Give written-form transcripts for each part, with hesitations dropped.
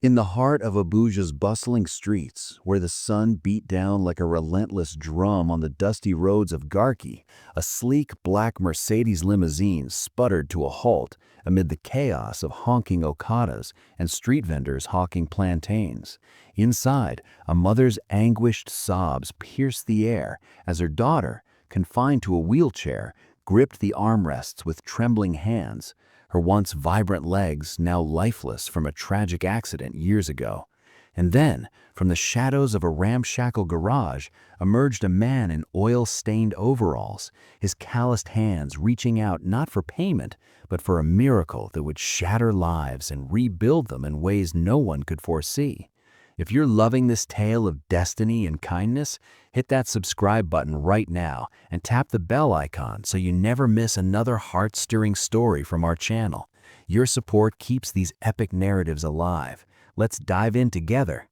In the heart of Abuja's bustling streets, where the sun beat down like a relentless drum on the dusty roads of Garki, a sleek black Mercedes limousine sputtered to a halt amid the chaos of honking Okadas and street vendors hawking plantains. Inside, a mother's anguished sobs pierced the air as her daughter, confined to a wheelchair, gripped the armrests with trembling hands, her once vibrant legs now lifeless from a tragic accident years ago. And then, from the shadows of a ramshackle garage, emerged a man in oil-stained overalls, his calloused hands reaching out not for payment, but for a miracle that would shatter lives and rebuild them in ways no one could foresee. If you're loving this tale of destiny and kindness, hit that subscribe button right now and tap the bell icon so you never miss another heart-stirring story from our channel. Your support keeps these epic narratives alive. Let's dive in together.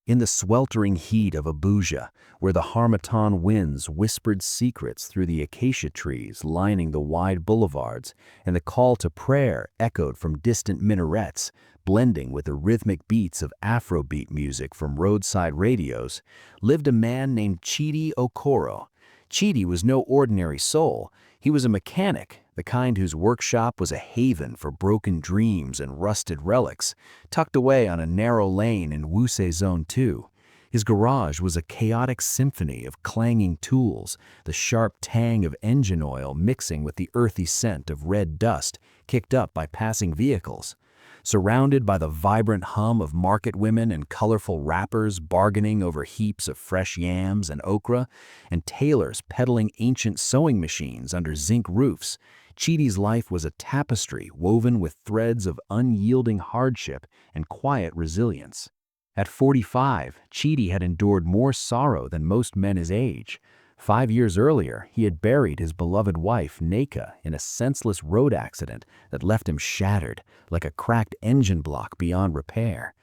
In the sweltering heat of Abuja, where the Harmattan winds whispered secrets through the acacia trees lining the wide boulevards, and the call to prayer echoed from distant minarets, blending with the rhythmic beats of Afrobeat music from roadside radios, lived a man named Chidi Okoro. Chidi was no ordinary soul. He was a mechanic, the kind whose workshop was a haven for broken dreams and rusted relics, tucked away on a narrow lane in Wuse Zone 2. His garage was a chaotic symphony of clanging tools, the sharp tang of engine oil mixing with the earthy scent of red dust kicked up by passing vehicles. Surrounded by the vibrant hum of market women and colorful rappers bargaining over heaps of fresh yams and okra, and tailors peddling ancient sewing machines under zinc roofs, Chidi's life was a tapestry woven with threads of unyielding hardship and quiet resilience. At 45, Chidi had endured more sorrow than most men his age. 5 years earlier, he had buried his beloved wife, Neka, in a senseless road accident that left him shattered, like a cracked engine block beyond repair.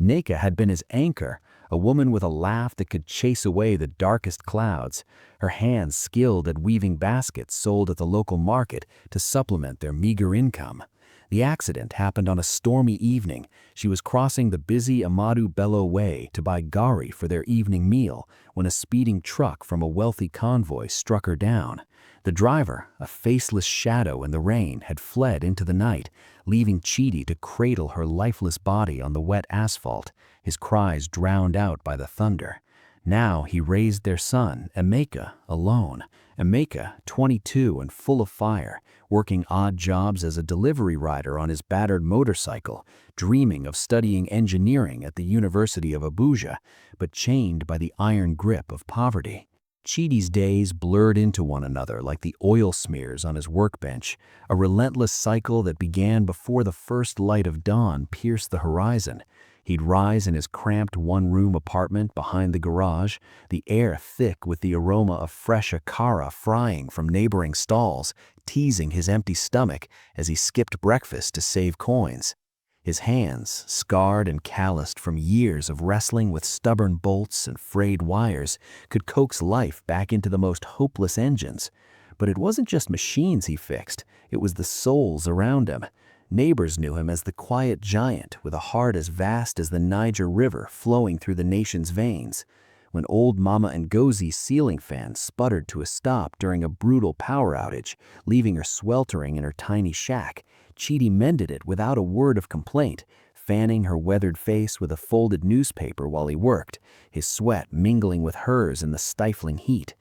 Neka had been his anchor, a woman with a laugh that could chase away the darkest clouds, her hands skilled at weaving baskets sold at the local market to supplement their meager income. The accident happened on a stormy evening. She was crossing the busy Amadu Bello Way to buy gari for their evening meal when a speeding truck from a wealthy convoy struck her down. The driver, a faceless shadow in the rain, had fled into the night, leaving Chidi to cradle her lifeless body on the wet asphalt, his cries drowned out by the thunder. Now he raised their son, Emeka, alone. Emeka, 22 and full of fire, working odd jobs as a delivery rider on his battered motorcycle, dreaming of studying engineering at the University of Abuja, but chained by the iron grip of poverty. Chidi's days blurred into one another like the oil smears on his workbench, a relentless cycle that began before the first light of dawn pierced the horizon. He'd rise in his cramped one-room apartment behind the garage, the air thick with the aroma of fresh akara frying from neighboring stalls, teasing his empty stomach as he skipped breakfast to save coins. His hands, scarred and calloused from years of wrestling with stubborn bolts and frayed wires, could coax life back into the most hopeless engines. But it wasn't just machines he fixed, it was the souls around him. Neighbors knew him as the quiet giant with a heart as vast as the Niger River flowing through the nation's veins. When old Mama Ngozi's ceiling fan sputtered to a stop during a brutal power outage, leaving her sweltering in her tiny shack, Chidi mended it without a word of complaint, fanning her weathered face with a folded newspaper while he worked, his sweat mingling with hers in the stifling heat.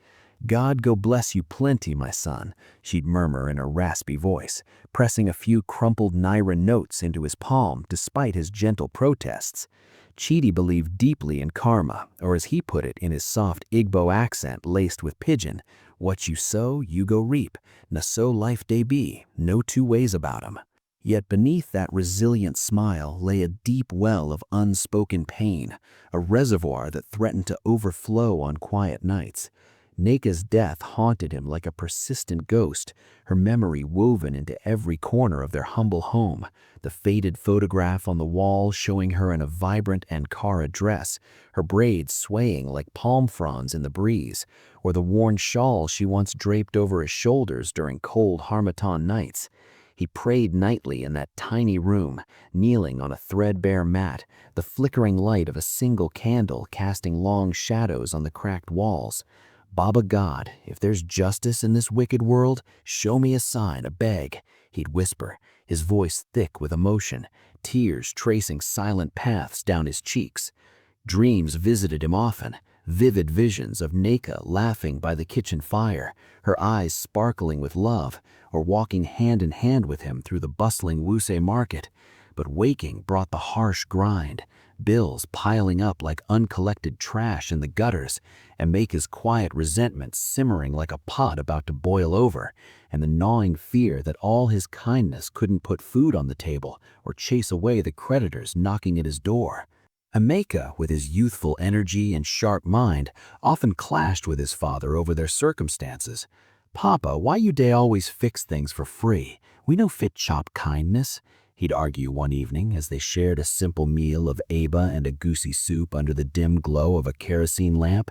"God go bless you plenty, my son," she'd murmur in a raspy voice, pressing a few crumpled Naira notes into his palm despite his gentle protests. Chidi believed deeply in karma, or as he put it in his soft Igbo accent laced with pidgin, "What you sow, you go reap. Na so life dey be, no two ways about 'em." Yet beneath that resilient smile lay a deep well of unspoken pain, a reservoir that threatened to overflow on quiet nights. Neka's death haunted him like a persistent ghost, her memory woven into every corner of their humble home, the faded photograph on the wall showing her in a vibrant Ankara dress, her braids swaying like palm fronds in the breeze, or the worn shawl she once draped over his shoulders during cold Harmattan nights. He prayed nightly in that tiny room, kneeling on a threadbare mat, the flickering light of a single candle casting long shadows on the cracked walls. "Baba God, if there's justice in this wicked world, show me a sign, I beg," he'd whisper, his voice thick with emotion, tears tracing silent paths down his cheeks. Dreams visited him often, vivid visions of Neka laughing by the kitchen fire, her eyes sparkling with love, or walking hand in hand with him through the bustling Wuse market. But waking brought the harsh grind, bills piling up like uncollected trash in the gutters, and Meka's quiet resentment simmering like a pot about to boil over, and the gnawing fear that all his kindness couldn't put food on the table or chase away the creditors knocking at his door. Emeka, with his youthful energy and sharp mind, often clashed with his father over their circumstances. "Papa, why you dey always fix things for free? We no fit chop kindness," he'd argue one evening as they shared a simple meal of eba and a goosey soup under the dim glow of a kerosene lamp.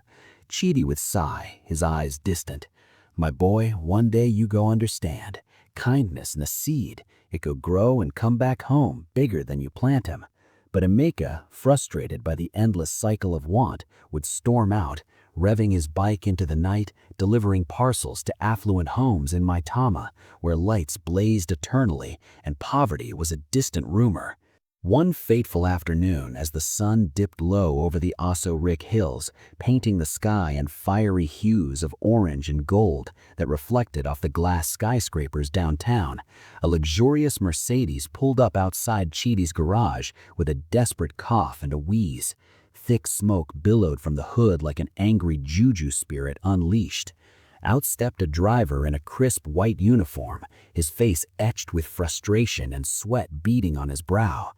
Chidi would sigh, his eyes distant. "My boy, one day you go understand. Kindness na seed. It go grow and come back home bigger than you plant him." But Emeka, frustrated by the endless cycle of want, would storm out, revving his bike into the night, delivering parcels to affluent homes in Maitama, where lights blazed eternally and poverty was a distant rumor. One fateful afternoon, as the sun dipped low over the Aso Rik hills, painting the sky in fiery hues of orange and gold that reflected off the glass skyscrapers downtown, a luxurious Mercedes pulled up outside Chidi's garage with a desperate cough and a wheeze. Thick smoke billowed from the hood like an angry juju spirit unleashed. Out stepped a driver in a crisp white uniform, his face etched with frustration and sweat beading on his brow.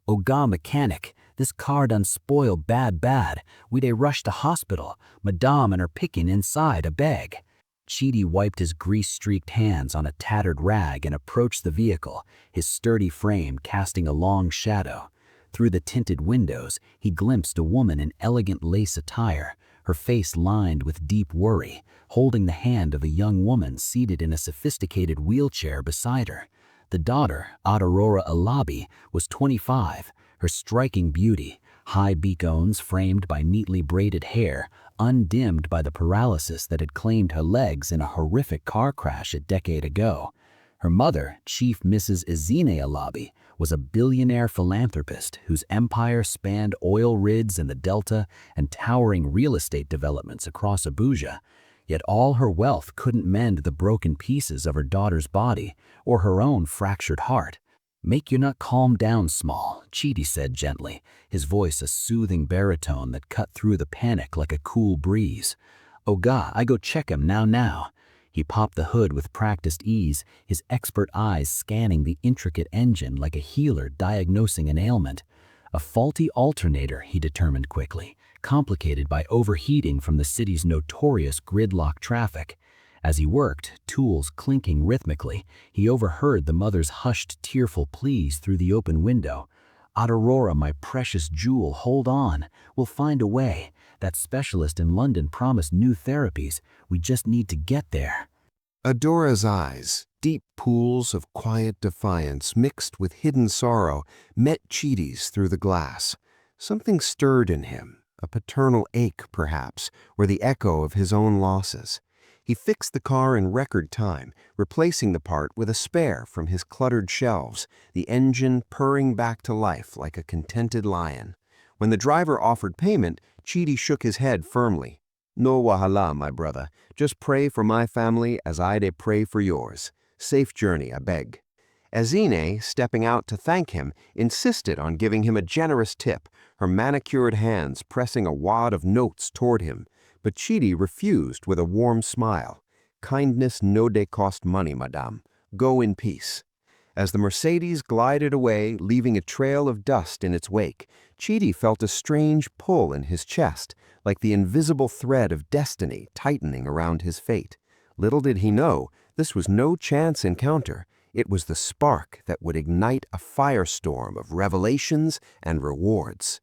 "Oga mechanic, this car done spoil bad. We dey rush to hospital. Madame and her picking inside, a beg." Chidi wiped his grease-streaked hands on a tattered rag and approached the vehicle, his sturdy frame casting a long shadow. Through the tinted windows, he glimpsed a woman in elegant lace attire, her face lined with deep worry, holding the hand of a young woman seated in a sophisticated wheelchair beside her. The daughter, Aurora Alabi, was 25, her striking beauty, high beakons framed by neatly braided hair, undimmed by the paralysis that had claimed her legs in a horrific car crash a decade ago. Her mother, Chief Mrs. Ezine Alabi, was a billionaire philanthropist whose empire spanned oil rigs in the Delta and towering real estate developments across Abuja. Yet all her wealth couldn't mend the broken pieces of her daughter's body or her own fractured heart. "Make you not calm down, small," Chidi said gently, his voice a soothing baritone that cut through the panic like a cool breeze. "Oga, I go check him now." He popped the hood with practiced ease, his expert eyes scanning the intricate engine like a healer diagnosing an ailment. A faulty alternator, he determined quickly, complicated by overheating from the city's notorious gridlock traffic. As he worked, tools clinking rhythmically, he overheard the mother's hushed, tearful pleas through the open window. "Aurora, my precious jewel, hold on. We'll find a way. That specialist in London promised new therapies. We just need to get there." Adora's eyes, deep pools of quiet defiance mixed with hidden sorrow, met Chidi's through the glass. Something stirred in him, a paternal ache perhaps, or the echo of his own losses. He fixed the car in record time, replacing the part with a spare from his cluttered shelves, the engine purring back to life like a contented lion. When the driver offered payment, Chidi shook his head firmly. "No wahala, my brother. Just pray for my family as I dey pray for yours. Safe journey, I beg." Ezine, stepping out to thank him, insisted on giving him a generous tip, her manicured hands pressing a wad of notes toward him. But Chidi refused with a warm smile. "Kindness no dey cost money, madame. Go in peace." As the Mercedes glided away, leaving a trail of dust in its wake, Chidi felt a strange pull in his chest, like the invisible thread of destiny tightening around his fate. Little did he know, this was no chance encounter. It was the spark that would ignite a firestorm of revelations and rewards.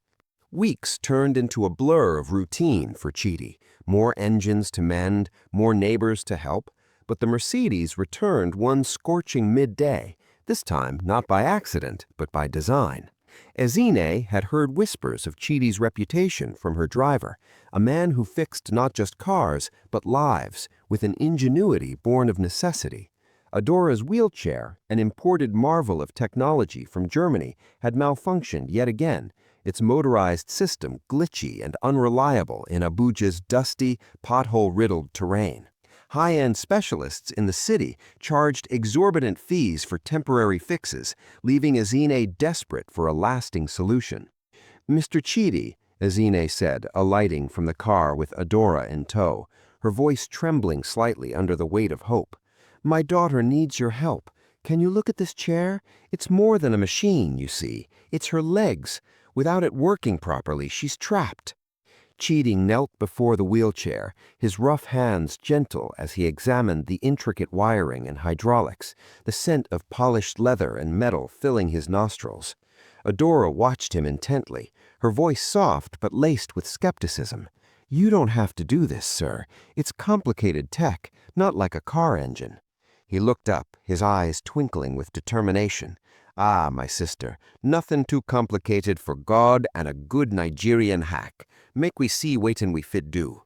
Weeks turned into a blur of routine for Chidi. More engines to mend, more neighbors to help. But the Mercedes returned one scorching midday, this time not by accident, but by design. Ezine had heard whispers of Chidi's reputation from her driver, a man who fixed not just cars, but lives, with an ingenuity born of necessity. Adora's wheelchair, an imported marvel of technology from Germany, had malfunctioned yet again, its motorized system glitchy and unreliable in Abuja's dusty, pothole-riddled terrain. High-end specialists in the city charged exorbitant fees for temporary fixes, leaving Ezine desperate for a lasting solution. "Mr. Chidi," Ezine said, alighting from the car with Adora in tow, her voice trembling slightly under the weight of hope. "My daughter needs your help. Can you look at this chair? It's more than a machine, you see. It's her legs. Without it working properly, she's trapped." Chidi knelt before the wheelchair, his rough hands gentle as he examined the intricate wiring and hydraulics, the scent of polished leather and metal filling his nostrils. Adora watched him intently, her voice soft but laced with skepticism. "You don't have to do this, sir. It's complicated tech, not like a car engine." He looked up, his eyes twinkling with determination. "Ah, my sister, nothing too complicated for God and a good Nigerian hack. Make we see waitin' we fit do."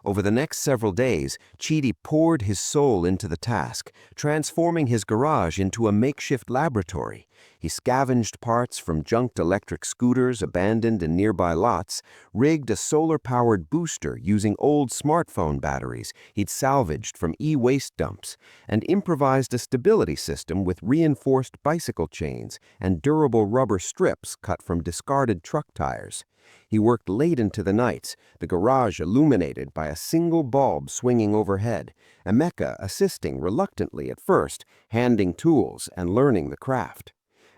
Over the next several days, Chidi poured his soul into the task, transforming his garage into a makeshift laboratory. He scavenged parts from junked electric scooters abandoned in nearby lots, rigged a solar-powered booster using old smartphone batteries he'd salvaged from e-waste dumps, and improvised a stability system with reinforced bicycle chains and durable rubber strips cut from discarded truck tires. He worked late into the nights, the garage illuminated by a single bulb swinging overhead, Emeka assisting reluctantly at first, handing tools and learning the craft.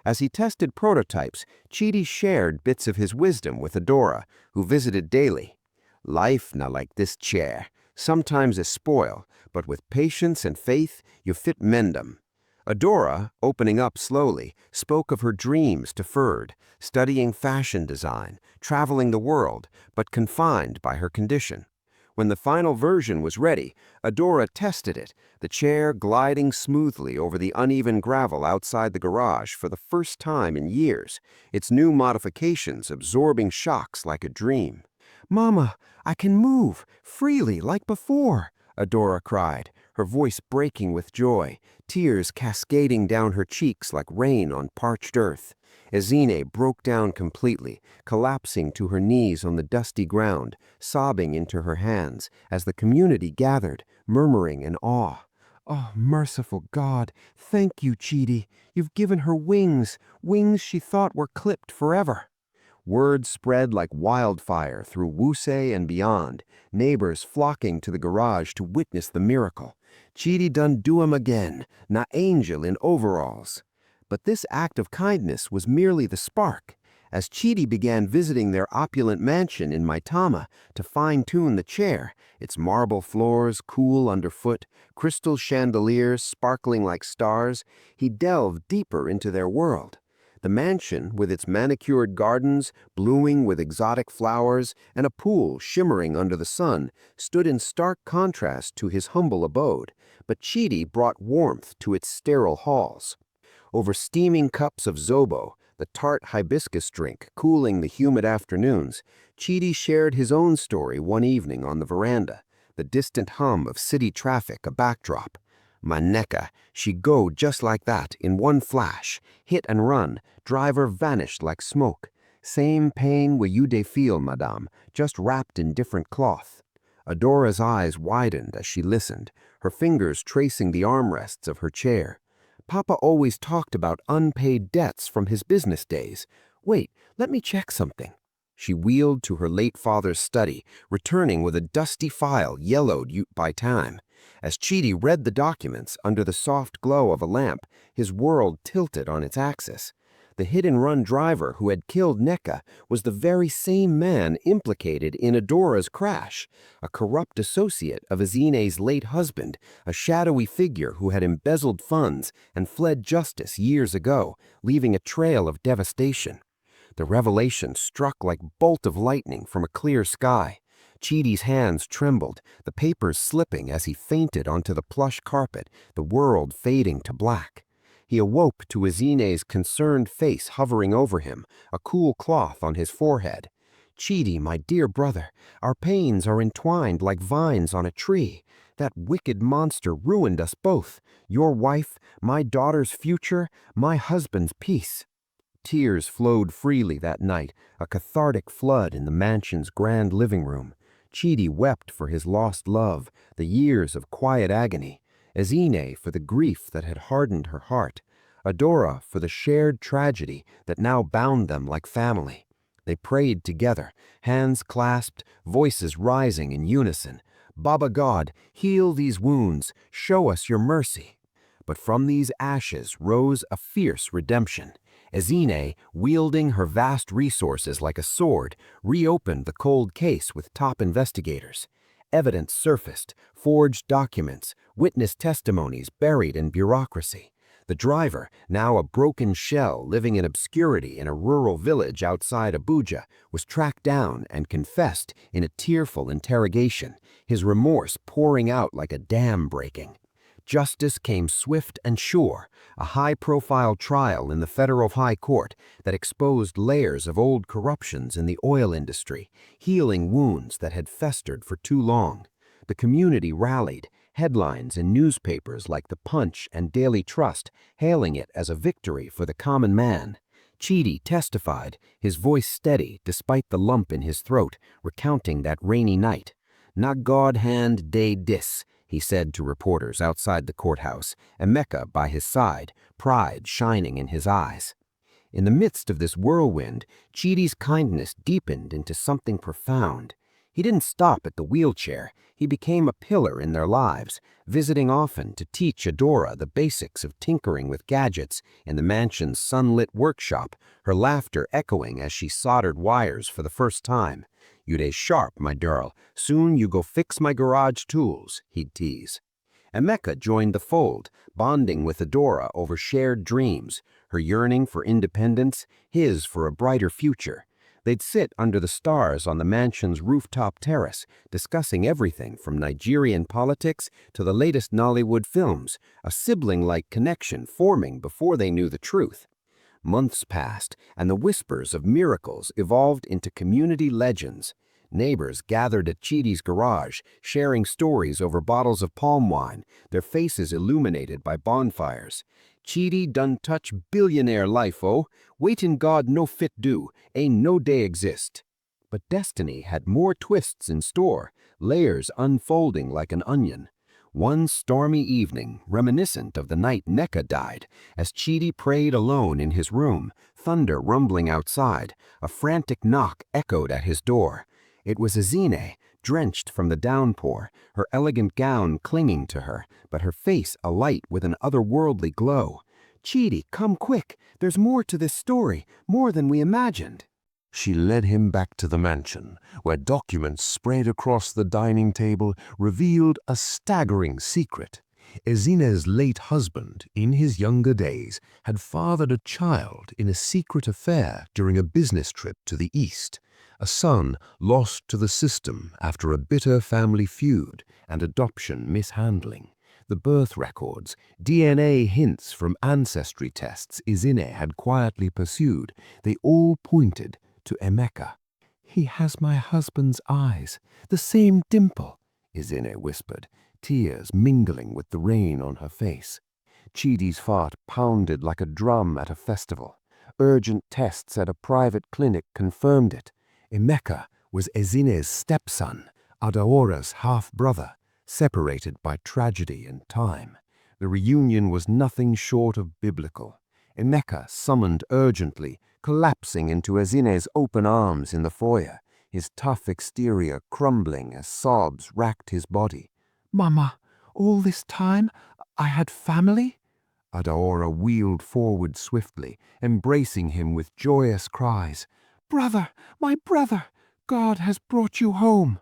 As he tested prototypes, Chidi shared bits of his wisdom with Adora, who visited daily. "Life na like this chair. Sometimes it spoil, but with patience and faith, you fit mend 'em." Adora, opening up slowly, spoke of her dreams deferred, studying fashion design, traveling the world, but confined by her condition. When the final version was ready, Adora tested it, the chair gliding smoothly over the uneven gravel outside the garage for the first time in years, its new modifications absorbing shocks like a dream. "Mama, I can move, freely, like before," Adora cried, her voice breaking with joy, tears cascading down her cheeks like rain on parched earth. Ezine broke down completely, collapsing to her knees on the dusty ground, sobbing into her hands as the community gathered, murmuring in awe. "Oh, merciful God, thank you, Chidi. You've given her wings, wings she thought were clipped forever." Word spread like wildfire through Wusei and beyond, neighbors flocking to the garage to witness the miracle. "Chidi done do 'em again, na angel in overalls." But this act of kindness was merely the spark. As Chidi began visiting their opulent mansion in Maitama to fine-tune the chair, its marble floors cool underfoot, crystal chandeliers sparkling like stars, he delved deeper into their world. The mansion, with its manicured gardens, blooming with exotic flowers, and a pool shimmering under the sun, stood in stark contrast to his humble abode, but Chidi brought warmth to its sterile halls. Over steaming cups of zobo, the tart hibiscus drink cooling the humid afternoons, Chidi shared his own story one evening on the veranda, the distant hum of city traffic a backdrop. "Maneka, she go just like that, in one flash. Hit and run, driver vanished like smoke. Same pain will you dey feel, madame, just wrapped in different cloth." Adora's eyes widened as she listened, her fingers tracing the armrests of her chair. "Papa always talked about unpaid debts from his business days. Wait, let me check something." She wheeled to her late father's study, returning with a dusty file yellowed by time. As Chidi read the documents under the soft glow of a lamp, his world tilted on its axis. The hit-and-run driver who had killed Neka was the very same man implicated in Adora's crash, a corrupt associate of Ezine's late husband, a shadowy figure who had embezzled funds and fled justice years ago, leaving a trail of devastation. The revelation struck like bolt of lightning from a clear sky. Chidi's hands trembled, the papers slipping as he fainted onto the plush carpet, the world fading to black. He awoke to Ezine's concerned face hovering over him, a cool cloth on his forehead. "Chidi, my dear brother, our pains are entwined like vines on a tree. That wicked monster ruined us both, your wife, my daughter's future, my husband's peace." Tears flowed freely that night, a cathartic flood in the mansion's grand living room. Chidi wept for his lost love, the years of quiet agony; Ezine for the grief that had hardened her heart; Adora for the shared tragedy that now bound them like family. They prayed together, hands clasped, voices rising in unison. "Baba God, heal these wounds, show us your mercy." But from these ashes rose a fierce redemption. Ezine, wielding her vast resources like a sword, reopened the cold case with top investigators. Evidence surfaced, forged documents, witness testimonies buried in bureaucracy. The driver, now a broken shell living in obscurity in a rural village outside Abuja, was tracked down and confessed in a tearful interrogation, his remorse pouring out like a dam breaking. Justice came swift and sure, a high-profile trial in the federal high court that exposed layers of old corruptions in the oil industry, healing wounds that had festered for too long. The community rallied, headlines in newspapers like The Punch and Daily Trust hailing it as a victory for the common man. Chidi testified, his voice steady despite the lump in his throat, recounting that rainy night. "Na God hand day dis," he said to reporters outside the courthouse, Emeka by his side, pride shining in his eyes. In the midst of this whirlwind, Chidi's kindness deepened into something profound. He didn't stop at the wheelchair. He became a pillar in their lives, visiting often to teach Adora the basics of tinkering with gadgets in the mansion's sunlit workshop, her laughter echoing as she soldered wires for the first time. "You dey sharp, my girl. Soon you go fix my garage tools," he'd tease. Emeka joined the fold, bonding with Adora over shared dreams, her yearning for independence, his for a brighter future. They'd sit under the stars on the mansion's rooftop terrace, discussing everything from Nigerian politics to the latest Nollywood films, a sibling-like connection forming before they knew the truth. Months passed, and the whispers of miracles evolved into community legends. Neighbors gathered at Chidi's garage, sharing stories over bottles of palm wine, their faces illuminated by bonfires. "Chidi done touch billionaire life, oh. Waitin' God no fit do, ain't no day exist." But destiny had more twists in store, layers unfolding like an onion. One stormy evening, reminiscent of the night Neka died, as Chidi prayed alone in his room, thunder rumbling outside, a frantic knock echoed at his door. It was Ezine, drenched from the downpour, her elegant gown clinging to her, but her face alight with an otherworldly glow. "Chidi, come quick. There's more to this story, more than we imagined." She led him back to the mansion, where documents spread across the dining table revealed a staggering secret. Ezine's late husband, in his younger days, had fathered a child in a secret affair during a business trip to the East, a son lost to the system after a bitter family feud and adoption mishandling. The birth records, DNA hints from ancestry tests Ezine had quietly pursued, they all pointed to Emeka. "He has my husband's eyes, the same dimple," Ezine whispered, tears mingling with the rain on her face. Chidi's heart pounded like a drum at a festival. Urgent tests at a private clinic confirmed it. Emeka was Ezine's stepson, Adaora's half-brother, separated by tragedy and time. The reunion was nothing short of biblical. Emeka summoned urgently, collapsing into Ezine's open arms in the foyer, his tough exterior crumbling as sobs racked his body. "Mama, all this time I had family?" Adaora wheeled forward swiftly, embracing him with joyous cries. "Brother, my brother, God has brought you home."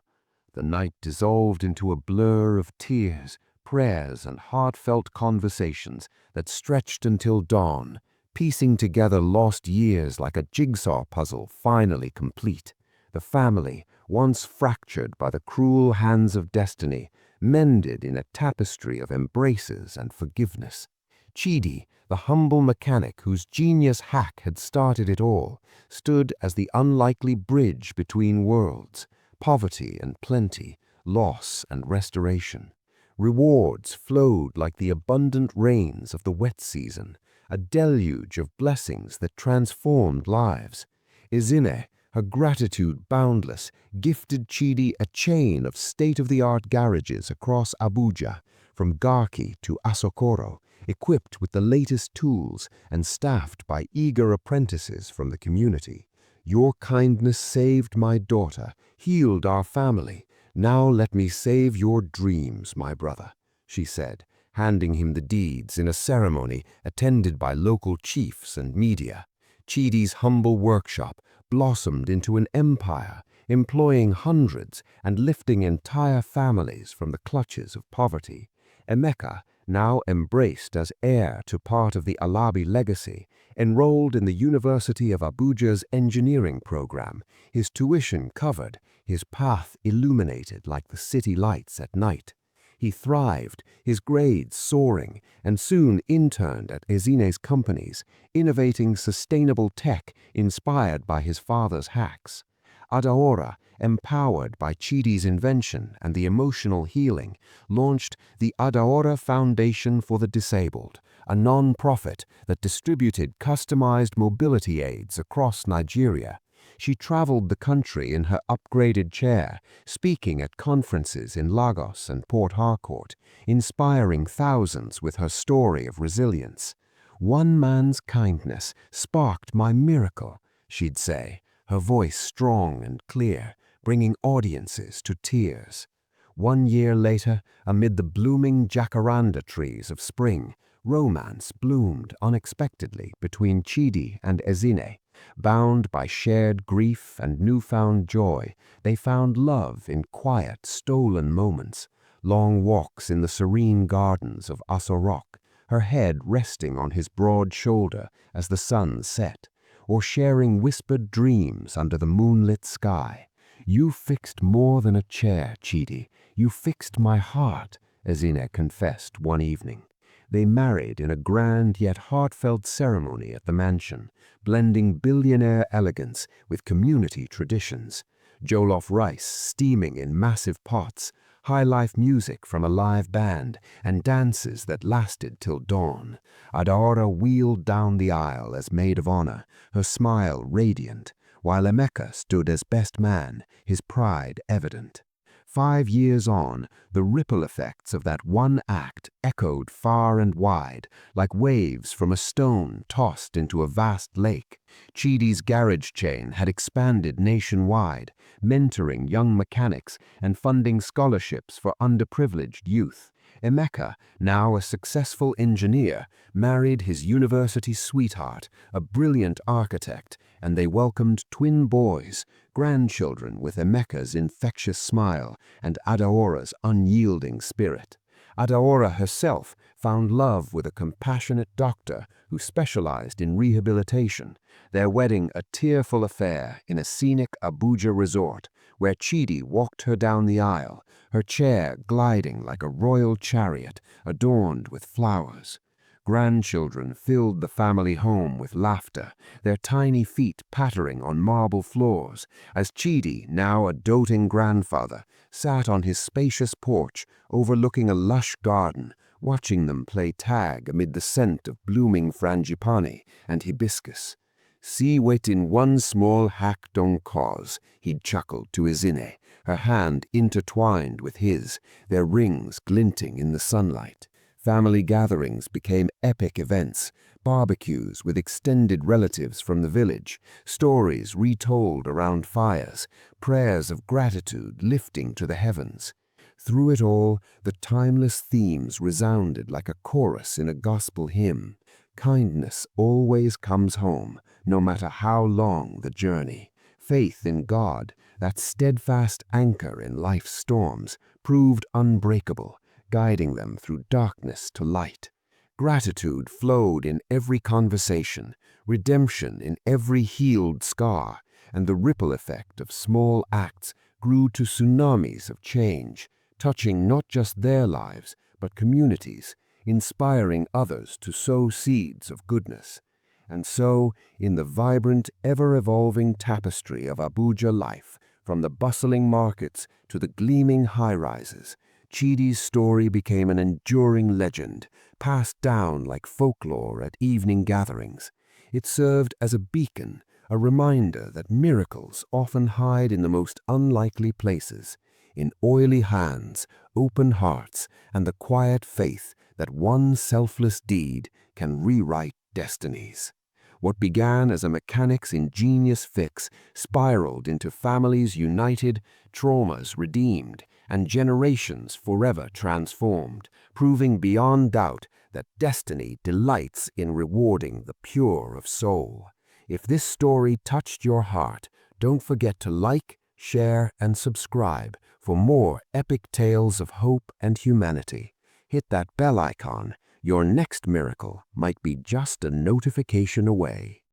The night dissolved into a blur of tears, prayers, and heartfelt conversations that stretched until dawn, piecing together lost years like a jigsaw puzzle finally complete. The family, once fractured by the cruel hands of destiny, mended in a tapestry of embraces and forgiveness. Chidi, the humble mechanic whose genius hack had started it all, stood as the unlikely bridge between worlds, poverty and plenty, loss and restoration. Rewards flowed like the abundant rains of the wet season, a deluge of blessings that transformed lives. Ezine, her gratitude boundless, gifted Chidi a chain of state-of-the-art garages across Abuja, from Garki to Asokoro, equipped with the latest tools and staffed by eager apprentices from the community. Your kindness saved my daughter, healed our family. Now let me save your dreams, my brother, she said, handing him the deeds in a ceremony attended by local chiefs and media. Chidi's humble workshop blossomed into an empire, employing hundreds and lifting entire families from the clutches of poverty. Emeka, now embraced as heir to part of the Alabi legacy, enrolled in the University of Abuja's engineering program, his tuition covered, his path illuminated like the city lights at night. He thrived, his grades soaring, and soon interned at Ezine's companies, innovating sustainable tech inspired by his father's hacks. Adaora, empowered by Chidi's invention and the emotional healing, launched the Adaora Foundation for the Disabled, a non-profit that distributed customized mobility aids across Nigeria. She traveled the country in her upgraded chair, speaking at conferences in Lagos and Port Harcourt, inspiring thousands with her story of resilience. "One man's kindness sparked my miracle," she'd say, her voice strong and clear, bringing audiences to tears. 1 year later, amid the blooming jacaranda trees of spring, romance bloomed unexpectedly between Chidi and Ezine. Bound by shared grief and newfound joy, they found love in quiet, stolen moments, long walks in the serene gardens of Asorok, her head resting on his broad shoulder as the sun set, or sharing whispered dreams under the moonlit sky. "You fixed more than a chair, Chidi. You fixed my heart," Ezine confessed one evening. They married in a grand yet heartfelt ceremony at the mansion, blending billionaire elegance with community traditions. Jollof rice steaming in massive pots, high-life music from a live band, and dances that lasted till dawn. Adaora wheeled down the aisle as maid of honor, her smile radiant, while Emeka stood as best man, his pride evident. 5 years on, the ripple effects of that one act echoed far and wide, like waves from a stone tossed into a vast lake. Chidi's garage chain had expanded nationwide, mentoring young mechanics and funding scholarships for underprivileged youth. Emeka, now a successful engineer, married his university sweetheart, a brilliant architect, and they welcomed twin boys, grandchildren with Emeka's infectious smile and Adaora's unyielding spirit. Adaora herself found love with a compassionate doctor who specialized in rehabilitation, their wedding a tearful affair in a scenic Abuja resort, where Chidi walked her down the aisle, her chair gliding like a royal chariot adorned with flowers. Grandchildren filled the family home with laughter, their tiny feet pattering on marble floors, as Chidi, now a doting grandfather, sat on his spacious porch overlooking a lush garden, watching them play tag amid the scent of blooming frangipani and hibiscus. "See wetin one small hack don cause," he'd chuckled to Ezine, her hand intertwined with his, their rings glinting in the sunlight. Family gatherings became epic events, barbecues with extended relatives from the village, stories retold around fires, prayers of gratitude lifting to the heavens. Through it all, the timeless themes resounded like a chorus in a gospel hymn. Kindness always comes home, no matter how long the journey. Faith in God, that steadfast anchor in life's storms, proved unbreakable, guiding them through darkness to light. Gratitude flowed in every conversation, redemption in every healed scar, and the ripple effect of small acts grew to tsunamis of change, touching not just their lives, but communities, inspiring others to sow seeds of goodness. And so, in the vibrant, ever-evolving tapestry of Abuja life, from the bustling markets to the gleaming high-rises, Chidi's story became an enduring legend, passed down like folklore at evening gatherings. It served as a beacon, a reminder that miracles often hide in the most unlikely places, in oily hands, open hearts, and the quiet faith that one selfless deed can rewrite destinies. What began as a mechanic's ingenious fix spiraled into families united, traumas redeemed, and generations forever transformed, proving beyond doubt that destiny delights in rewarding the pure of soul. If this story touched your heart, don't forget to like, share, and subscribe for more epic tales of hope and humanity. Hit that bell icon. Your next miracle might be just a notification away.